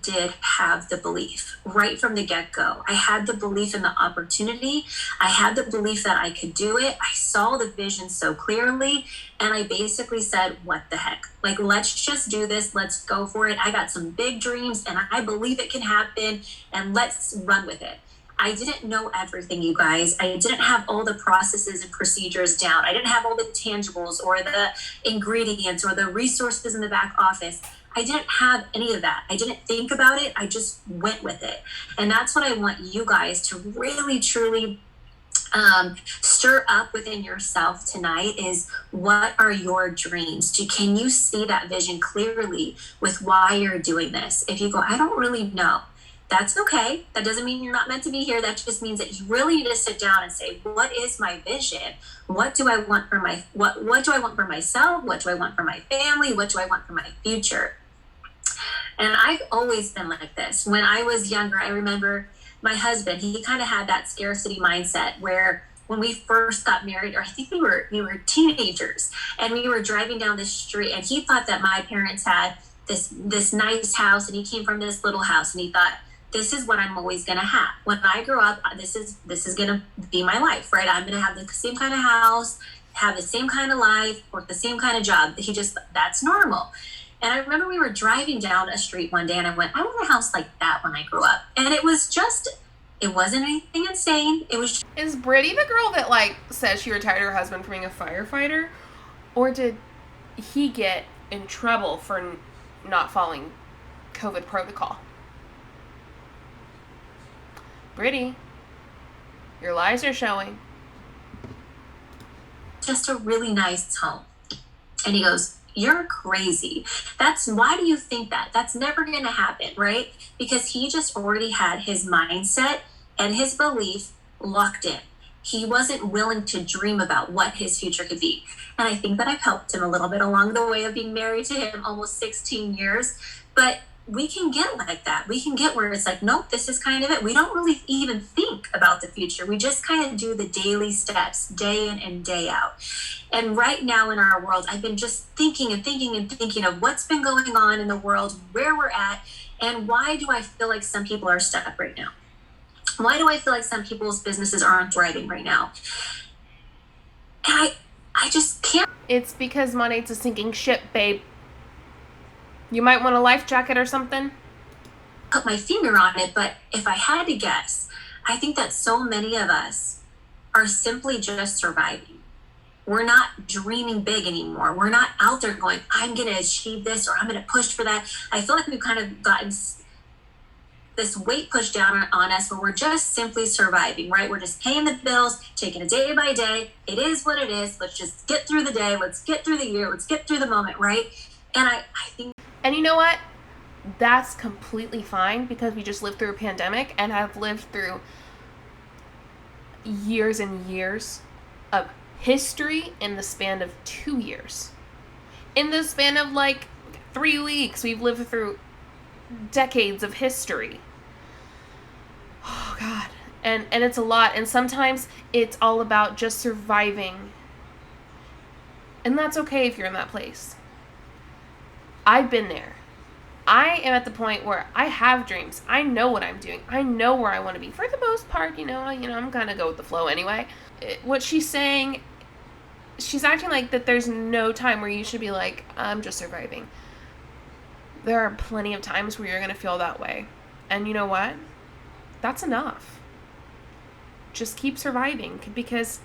Did have the belief right from the get-go. I had the belief in the opportunity. I had the belief that I could do it. I saw the vision so clearly, and I basically said, what the heck? Like, let's just do this. Let's go for it. I got some big dreams, and I believe it can happen, and let's run with it. I didn't know everything, you guys. I didn't have all the processes and procedures down. I didn't have all the tangibles or the ingredients or the resources in the back office. I didn't have any of that. I didn't think about it. I just went with it. And that's what I want you guys to really, truly stir up within yourself tonight is, what are your dreams? Can you see that vision clearly with why you're doing this? If you go, I don't really know, that's okay. That doesn't mean you're not meant to be here. That just means that you really need to sit down and say, what is my vision? What do I want for what do I want for myself? What do I want for my family? What do I want for my future? And I've always been like this. When I was younger, I remember my husband, he kind of had that scarcity mindset where when we first got married, or I think we were teenagers, and we were driving down the street, and he thought that my parents had this nice house, and he came from this little house, and he thought, this is what I'm always going to have. When I grow up, this is going to be my life, right? I'm going to have the same kind of house, have the same kind of life, work the same kind of job. That's normal. And I remember we were driving down a street one day, and I went, I want a house like that when I grow up. And it wasn't anything insane. It was. Is Brittany the girl that, like, says she retired her husband from being a firefighter? Or did he get in trouble for not following COVID protocol? Brittany, your lies are showing. Just a really nice home. And he goes, you're crazy. Why do you think that? That's never going to happen, right? Because he just already had his mindset and his belief locked in. He wasn't willing to dream about what his future could be. And I think that I've helped him a little bit along the way of being married to him almost 16 years. But we can get like that. We can get where it's like, nope, this is kind of it. We don't really even think about the future. We just kind of do the daily steps, day in and day out. And right now in our world, I've been just thinking of what's been going on in the world, where we're at, and why do I feel like some people are stuck right now? Why do I feel like some people's businesses aren't thriving right now? And I just can't. It's because Monat's a sinking ship, babe. You might want a life jacket or something. Put my finger on it, but if I had to guess, I think that so many of us are simply just surviving. We're not dreaming big anymore. We're not out there going, I'm going to achieve this or I'm going to push for that. I feel like we've kind of gotten this weight pushed down on us where we're just simply surviving, right? We're just paying the bills, taking it day by day. It is what it is. Let's just get through the day. Let's get through the year. Let's get through the moment, right? And I think... And you know what? That's completely fine, because we just lived through a pandemic, and I've lived through years and years of history in the span of 2 years. In the span of like 3 weeks, we've lived through decades of history. Oh God. And it's a lot, and sometimes it's all about just surviving. And that's okay if you're in that place. I've been there. I am at the point where I have dreams. I know what I'm doing. I know where I want to be. For the most part, I'm gonna go with the flow anyway. What she's saying, she's acting like that there's no time where you should be like, I'm just surviving. There are plenty of times where you're going to feel that way. And you know what? That's enough. Just keep surviving, because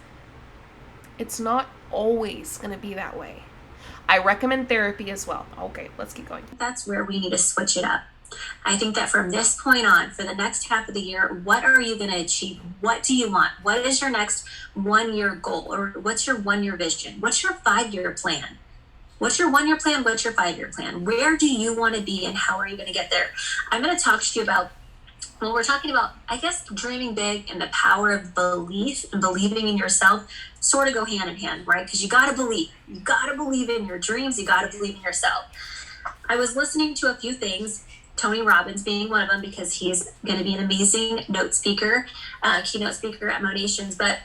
it's not always going to be that way. I recommend therapy as well. Okay, let's keep going. That's where we need to switch it up. I think that from this point on, for the next half of the year, what are you going to achieve? What do you want? What is your next 1 year goal? Or what's your 1 year vision? What's your 5-year plan? What's your 1 year plan? What's your 5-year plan? Where do you want to be, and how are you going to get there? I'm going to talk to you about, well, we're talking about, I guess, dreaming big and the power of belief and believing in yourself sort of go hand in hand, right? Because you got to believe. You got to believe in your dreams. You got to believe in yourself. I was listening to a few things, Tony Robbins being one of them, because he's going to be an amazing keynote speaker at Monations. But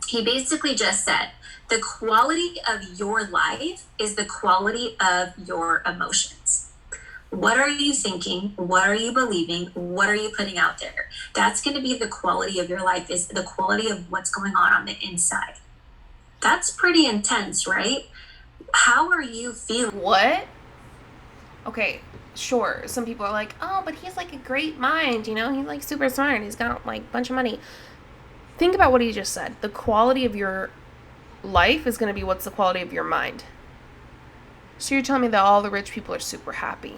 he basically just said, the quality of your life is the quality of your emotions. What are you thinking? What are you believing? What are you putting out there? That's going to be the quality of your life, is the quality of what's going on the inside. That's pretty intense, right? How are you feeling? What? Okay, sure. Some people are like, oh, but he's like a great mind, he's like super smart. He's got like a bunch of money. Think about what he just said. The quality of your life is going to be what's the quality of your mind. So you're telling me that all the rich people are super happy.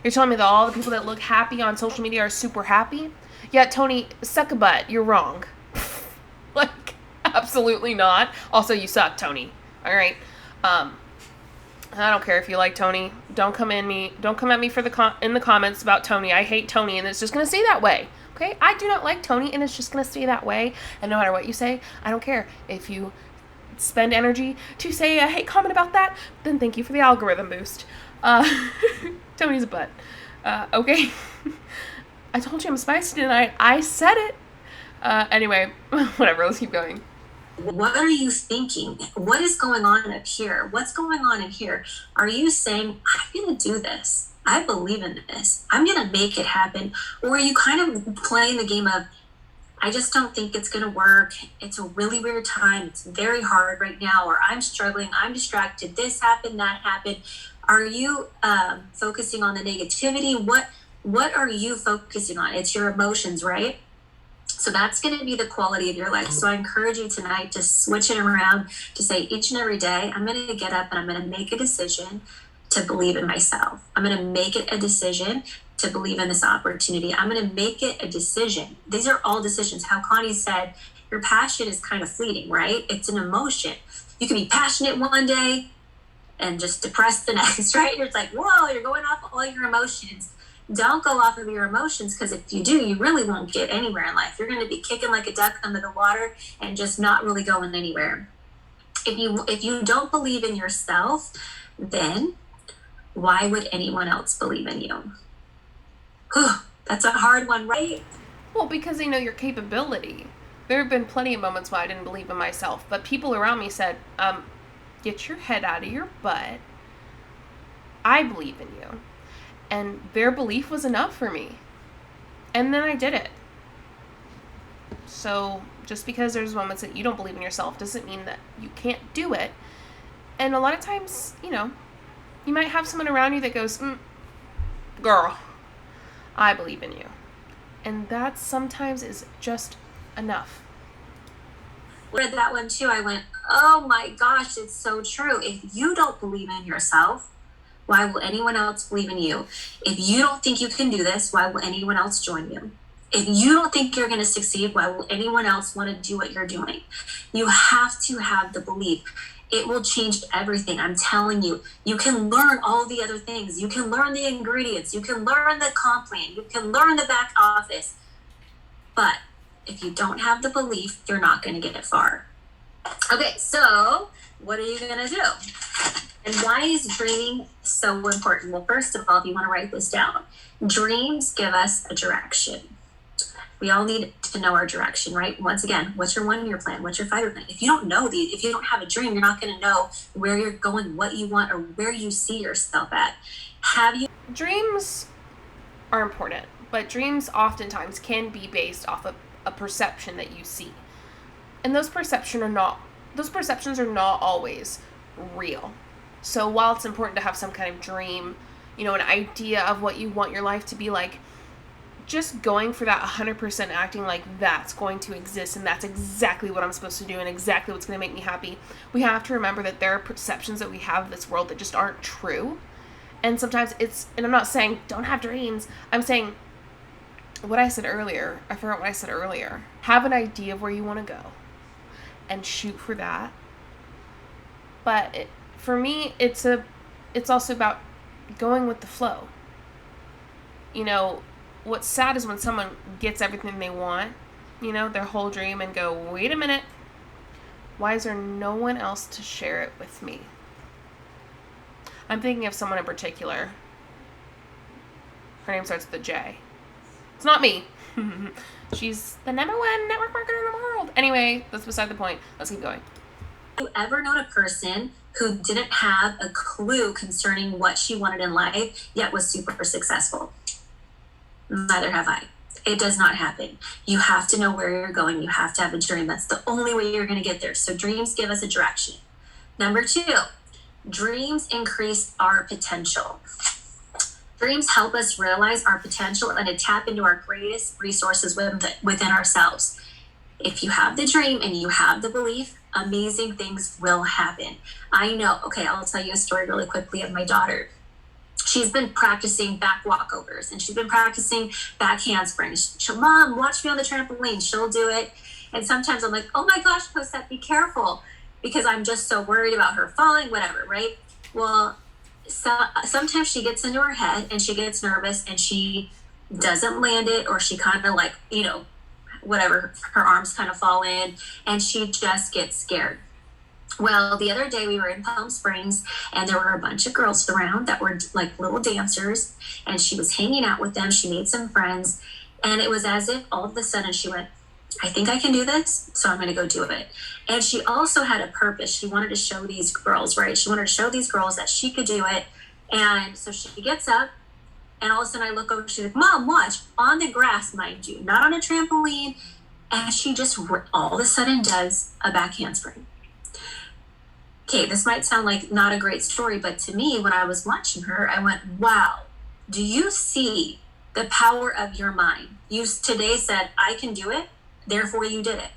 You're telling me that all the people that look happy on social media are super happy? Yeah, Tony, suck a butt. You're wrong. Like, absolutely not. Also, you suck, Tony. All right. I don't care if you like Tony. Don't come at me for in the comments about Tony. I hate Tony, and it's just going to stay that way. Okay? I do not like Tony, and it's just going to stay that way. And no matter what you say, I don't care. If you spend energy to say a hate comment about that, then thank you for the algorithm boost. Tony's a butt. Okay. I told you I'm spicy tonight. I said it. Anyway, whatever, let's keep going. What are you thinking? What is going on up here? What's going on in here? Are you saying, I'm going to do this. I believe in this. I'm going to make it happen. Or are you kind of playing the game of, I just don't think it's going to work. It's a really weird time. It's very hard right now. Or I'm struggling. I'm distracted. This happened, that happened. Are you focusing on the negativity? What are you focusing on? It's your emotions, right? So that's going to be the quality of your life. So I encourage you tonight to switch it around, to say each and every day, I'm going to get up and I'm going to make a decision to believe in myself. I'm going to make it a decision to believe in this opportunity. I'm going to make it a decision. These are all decisions. How Connie said, your passion is kind of fleeting, right? It's an emotion. You can be passionate one day and just depressed the next, right? It's like, whoa, you're going off all your emotions. Don't go off of your emotions, because if you do, you really won't get anywhere in life. You're going to be kicking like a duck under the water and just not really going anywhere. If you don't believe in yourself, then why would anyone else believe in you? Whew, that's a hard one, right? Well, because they know your capability. There have been plenty of moments where I didn't believe in myself, but people around me said, get your head out of your butt. I believe in you. And their belief was enough for me. And then I did it. So just because there's moments that you don't believe in yourself doesn't mean that you can't do it. And a lot of times, you might have someone around you that goes, girl, I believe in you. And that sometimes is just enough. Read that one too. I went, oh my gosh, it's so true. If you don't believe in yourself, Why will anyone else believe in you? If you don't think you can do this, why will anyone else join you? If you don't think you're going to succeed, why will anyone else want to do what you're doing? You have to have the belief. It will change everything. I'm telling you, you can learn all the other things. You can learn the ingredients. You can learn the comp plan. You can learn the back office. But if you don't have the belief, you're not going to get far. Okay, so what are you going to do? And why is dreaming so important? Well, first of all, if you want to write this down, dreams give us a direction. We all need to know our direction, right? Once again, what's your 1-year plan? What's your 5-year plan? If you don't know if you don't have a dream, you're not going to know where you're going, what you want, or where you see yourself at. Dreams are important, but dreams oftentimes can be based off of a perception that you see. And those perceptions are not always real. So while it's important to have some kind of dream, an idea of what you want your life to be like, just going for that 100% acting like that's going to exist and that's exactly what I'm supposed to do and exactly what's going to make me happy. We have to remember that there are perceptions that we have of this world that just aren't true. And sometimes and I'm not saying don't have dreams. I'm saying what I said earlier. I forgot what I said earlier. Have an idea of where you want to go and shoot for that. But for me, it's also about going with the flow. What's sad is when someone gets everything they want, their whole dream, and go, wait a minute, why is there no one else to share it with me? I'm thinking of someone in particular. Her name starts with a J. It's not me. She's the #1 network marketer in the world. Anyway, that's beside the point. Let's keep going. Have you ever known a person who didn't have a clue concerning what she wanted in life, yet was super successful? Neither have I. It does not happen. You have to know where you're going. You have to have a dream. That's the only way you're going to get there. So dreams give us a direction. Number 2, dreams increase our potential. Dreams help us realize our potential and to tap into our greatest resources within ourselves. If you have the dream and you have the belief, amazing things will happen. I know. Okay, I'll tell you a story really quickly of my daughter. She's been practicing back walkovers and she's been practicing back handsprings. Mom, watch me on the trampoline. She'll do it. And sometimes I'm like, oh my gosh, Cosette, be careful, because I'm just so worried about her falling, whatever, right? Well, so sometimes she gets into her head and she gets nervous and she doesn't land it, or she kind of like, whatever, her arms kind of fall in and she just gets scared. Well, the other day we were in Palm Springs and there were a bunch of girls around that were like little dancers, and she was hanging out with them. She made some friends, and it was as if all of a sudden she went, I think I can do this, so I'm going to go do it. And she also had a purpose. She wanted to show these girls, right? She wanted to show these girls that she could do it. And so she gets up, and all of a sudden I look over, she's like, Mom, watch, on the grass, mind you, not on a trampoline. And she just all of a sudden does a back handspring. Okay, this might sound like not a great story, but to me, when I was watching her, I went, wow, do you see the power of your mind? You today said, I can do it, therefore you did it.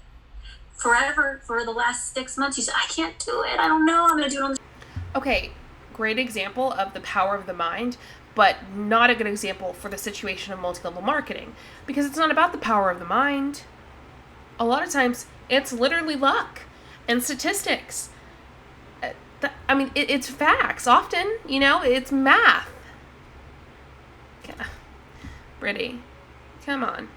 Forever, for the last 6 months, you said, I can't do it, I don't know, I'm going to do it on the... Okay, great example of the power of the mind, but not a good example for the situation of multi-level marketing, because it's not about the power of the mind. A lot of times, it's literally luck and statistics. It's facts often, it's math. Brittany, come on.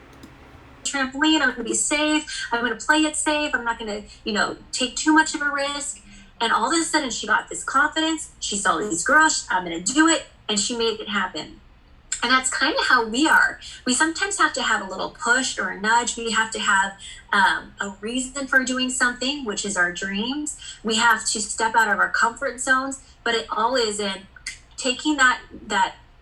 Trampoline, I'm going to be safe. I'm going to play it safe. I'm not going to, take too much of a risk. And all of a sudden she got this confidence. She saw these girls, I'm going to do it. And she made it happen. And that's kind of how we are. We sometimes have to have a little push or a nudge. We have to have a reason for doing something, which is our dreams. We have to step out of our comfort zones, but it all is in taking that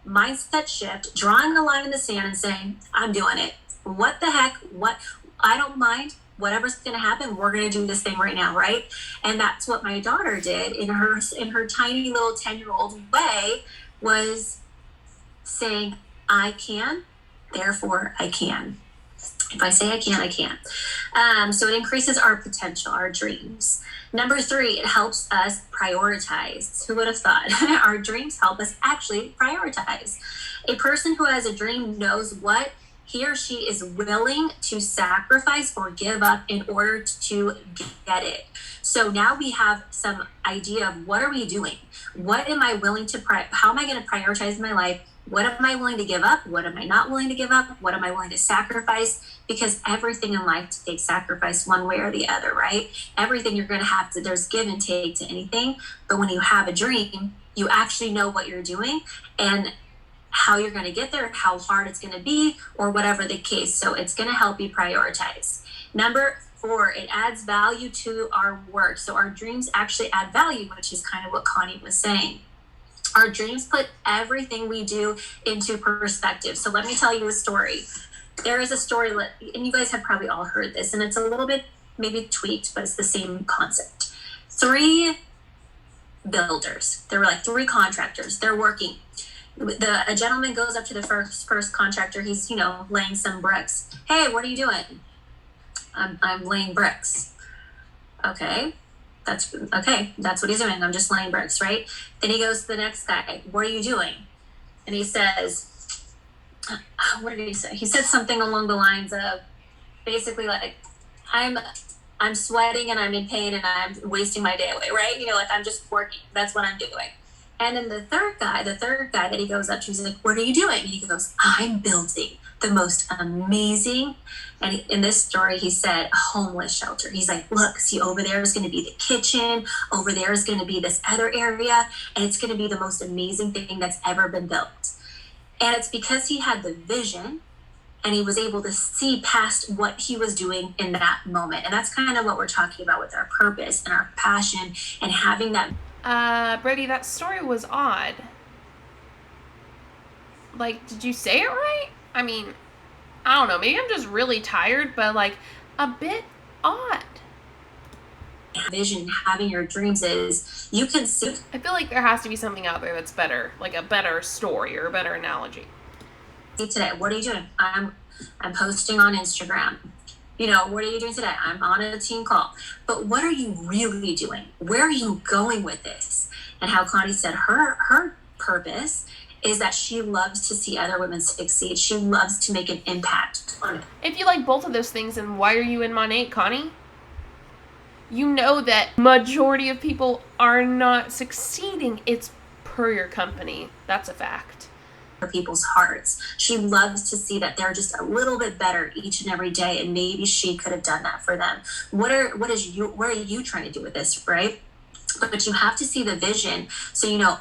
mindset shift, drawing a line in the sand and saying, I'm doing it. What the heck? I don't mind. Whatever's going to happen, we're going to do this thing right now, right? And that's what my daughter did in her tiny little 10-year-old way, was saying, I can, therefore I can. If I say I can't, I can't. So it increases our potential, our dreams. Number 3, it helps us prioritize. Who would have thought? Our dreams help us actually prioritize. A person who has a dream knows what he or she is willing to sacrifice or give up in order to get it. So now we have some idea of what are we doing? What am I willing to, how am I going to prioritize my life? What am I willing to give up? What am I not willing to give up? What am I willing to sacrifice? Because everything in life takes sacrifice one way or the other, right? Everything you're going to have to, there's give and take to anything. But when you have a dream, you actually know what you're doing and how you're going to get there, how hard it's going to be, or whatever the case. So it's going to help you prioritize. Number 4, it adds value to our work. So our dreams actually add value, which is kind of what Connie was saying. Our dreams put everything we do into perspective. So let me tell you a story. There is a story, and you guys have probably all heard this, and it's a little bit maybe tweaked, but it's the same concept. 3 builders. There were like 3 contractors. They're working. A gentleman goes up to the first contractor. He's, laying some bricks. Hey, what are you doing? I'm laying bricks. Okay. That's what he's doing. I'm just laying bricks, right? Then he goes to the next guy. What are you doing? And he says, what did he say? He said something along the lines of basically like, I'm sweating and I'm in pain and I'm wasting my day away, right? Like I'm just working. That's what I'm doing. And then the third guy that he goes up to, he's like, what are you doing? And he goes, I'm building the most amazing. And in this story, he said a homeless shelter. He's like, look, see, over there is going to be the kitchen. Over there is going to be this other area. And it's going to be the most amazing thing that's ever been built. And it's because he had the vision and he was able to see past what he was doing in that moment. And that's kind of what we're talking about with our purpose and our passion and having that. Brittany, that story was odd. Like, did you say it right? I mean, I don't know. Maybe I'm just really tired, but like a bit odd. Vision, having your dreams is you can see. I feel like there has to be something out there that's better, like a better story or a better analogy. Today, what are you doing? I'm posting on Instagram. What are you doing today? I'm on a team call. But what are you really doing? Where are you going with this? And how Connie said her purpose is that she loves to see other women succeed. She loves to make an impact on it. If you like both of those things, then why are you in Monat, Connie? You know that majority of people are not succeeding. It's per your company. That's a fact. People's hearts. She loves to see that they're just a little bit better each and every day, and maybe she could have done that for them. What are you trying to do with this, right? But you have to see the vision. So you know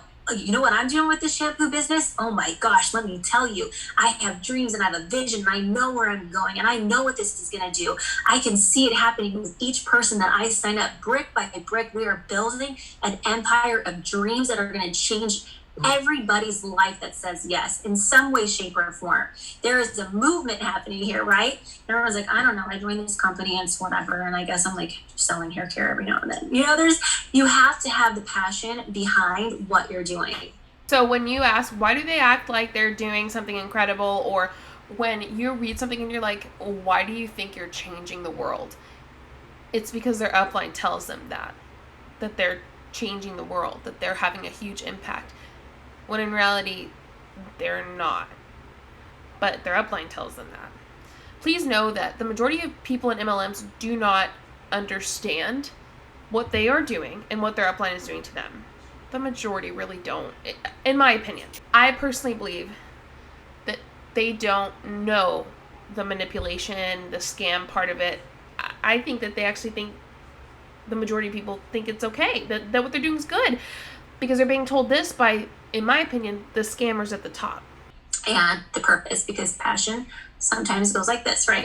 what I'm doing with this shampoo business? Oh my gosh, let me tell you, I have dreams and I have a vision and I know where I'm going and I know what this is going to do. I can see it happening with each person that I sign up. Brick by brick, we are building an empire of dreams that are going to change everybody's life that says yes in some way, shape, or form. There is a movement happening here, right? Everyone's like, I don't know, I joined this company and it's whatever, and I guess I'm like selling hair care every now and then. You have to have the passion behind what you're doing. So when you ask, why do they act like they're doing something incredible, or when you read something and you're like, why do you think you're changing the world? It's because their upline tells them that they're changing the world, that they're having a huge impact. When in reality, they're not. But their upline tells them that. Please know that the majority of people in MLMs do not understand what they are doing and what their upline is doing to them. The majority really don't, in my opinion. I personally believe that they don't know the manipulation, the scam part of it. I think that they actually think, the majority of people think it's okay, that what they're doing is good, because they're being told this by, in my opinion, the scammers at the top. And the purpose, because passion sometimes goes like this, right?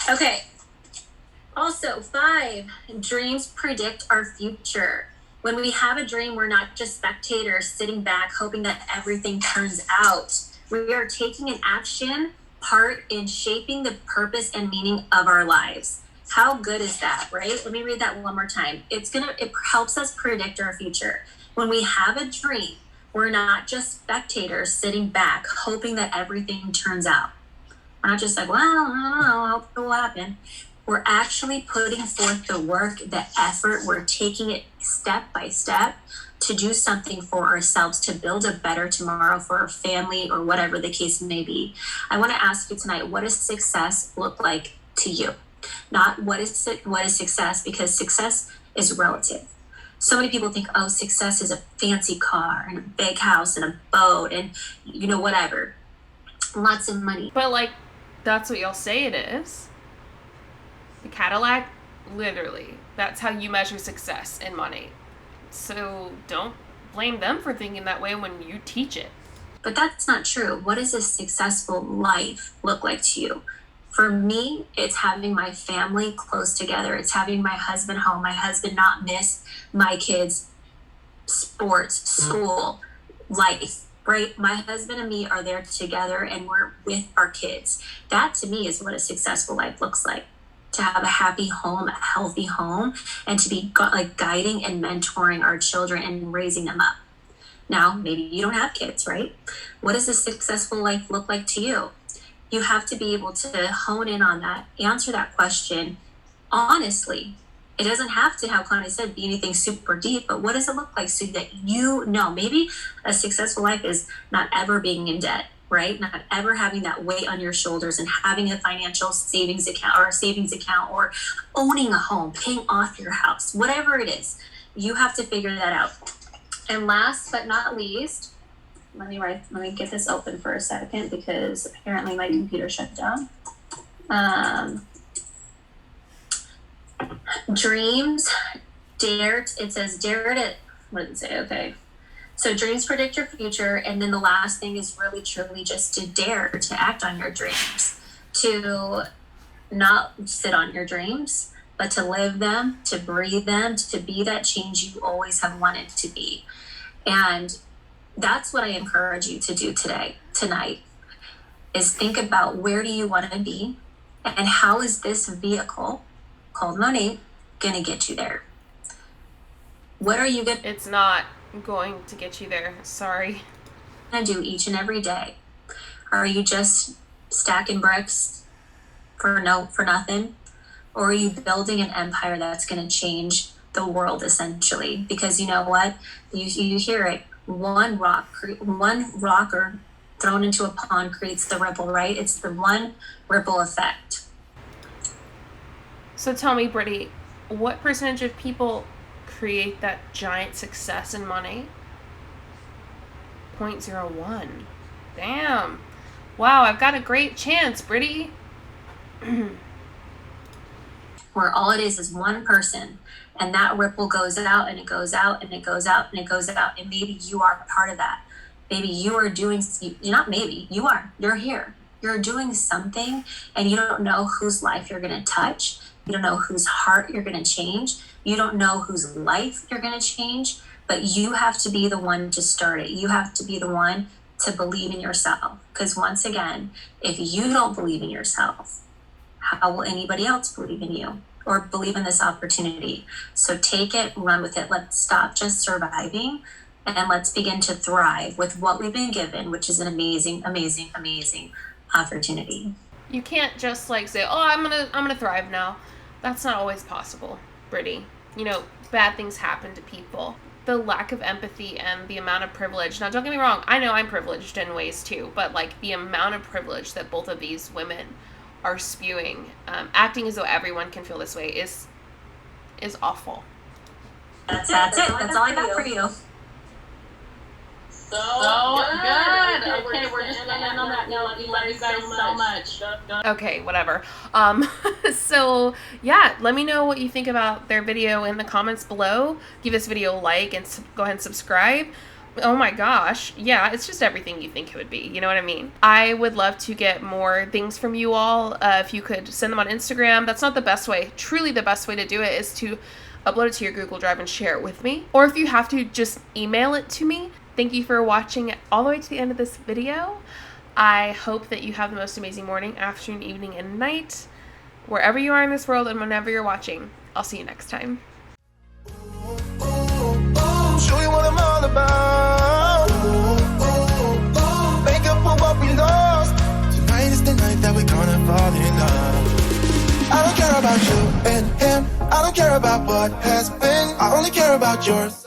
Okay. Also, 5, dreams predict our future. When we have a dream, we're not just spectators sitting back hoping that everything turns out. We are taking an action part in shaping the purpose and meaning of our lives. How good is that, right? Let me read that one more time. It helps us predict our future. When we have a dream, we're not just spectators sitting back hoping that everything turns out. We're not just like, well, I don't know, I hope it will happen. We're actually putting forth the work, the effort. We're taking it step by step to do something for ourselves, to build a better tomorrow for our family or whatever the case may be. I want to ask you tonight, what does success look like to you? Not what is success, because success is relative. So many people think, oh, success is a fancy car and a big house and a boat and, you know, whatever. Lots of money. But, like, that's what y'all say it is. The Cadillac, literally, that's how you measure success and money. So don't blame them for thinking that way when you teach it. But that's not true. What does a successful life look like to you? For me, it's having my family close together. It's having my husband home, my husband not miss my kids' sports, school, life, right? My husband and me are there together and we're with our kids. That to me is what a successful life looks like. To have a happy home, a healthy home, and to be like guiding and mentoring our children and raising them up. Now, maybe you don't have kids, right? What does a successful life look like to you? You have to be able to hone in on that, answer that question honestly. It doesn't have to, how Connie said, be anything super deep, but what does it look like so that you know? Maybe a successful life is not ever being in debt, right? Not ever having that weight on your shoulders and having a financial savings account or owning a home, paying off your house, whatever it is. You have to figure that out. And last but not least, let me get this open for a second because apparently my computer shut down. Dreams, it says dare to, what did it say? Okay. So dreams predict your future. And then the last thing is really truly just to dare to act on your dreams, to not sit on your dreams, but to live them, to breathe them, to be that change you always have wanted to be. And that's what I encourage you to do tonight, is think about where do you want to be and how is this vehicle called Monat going to get you there? What are you going to It's not going to get you there. Sorry. do each and every day? Are you just stacking bricks for nothing? Or are you building an empire that's going to change the world essentially? Because you know what? You hear it. One rock or thrown into a pond creates the ripple, right? It's the one ripple effect. So tell me, Brittany, what percentage of people create that giant success in money? 0.01. Damn. Wow, I've got a great chance, Brittany. Where all it is one person, and that ripple goes out and it goes out and it goes out and it goes out. And maybe you are part of that. Maybe you are doing, not maybe, you are. You're here. You're doing something and you don't know whose life you're going to touch. You don't know whose heart you're going to change. You don't know whose life you're going to change. But you have to be the one to start it. You have to be the one to believe in yourself. Because once again, if you don't believe in yourself, how will anybody else believe in you or believe in this opportunity? So take it, run with it. Let's stop just surviving and let's begin to thrive with what we've been given, which is an amazing, amazing, amazing opportunity. You can't just like say, "Oh, I'm gonna thrive now." That's not always possible, Brittany. You know, bad things happen to people. The lack of empathy and the amount of privilege. Now, don't get me wrong. I know I'm privileged in ways too, but like the amount of privilege that both of these women are spewing, acting as though everyone can feel this way is awful. That's it. That's all I got for you. So good. Okay, we're just gonna end on that note. We love you guys so much. Okay, whatever. So yeah, let me know what you think about their video in the comments below. Give this video a like and go ahead and subscribe. Oh my gosh. Yeah, it's just everything you think it would be. You know what I mean? I would love to get more things from you all. If you could send them on Instagram. That's not the best way. Truly the best way to do it is to upload it to your Google Drive and share it with me. Or if you have to, just email it to me. Thank you for watching all the way to the end of this video. I hope that you have the most amazing morning, afternoon, evening, and night, wherever you are in this world and whenever you're watching. I'll see you next time. Show you what I'm all about. Make up for what we lost. Tonight is the night that we care about what has been. I only care about yours.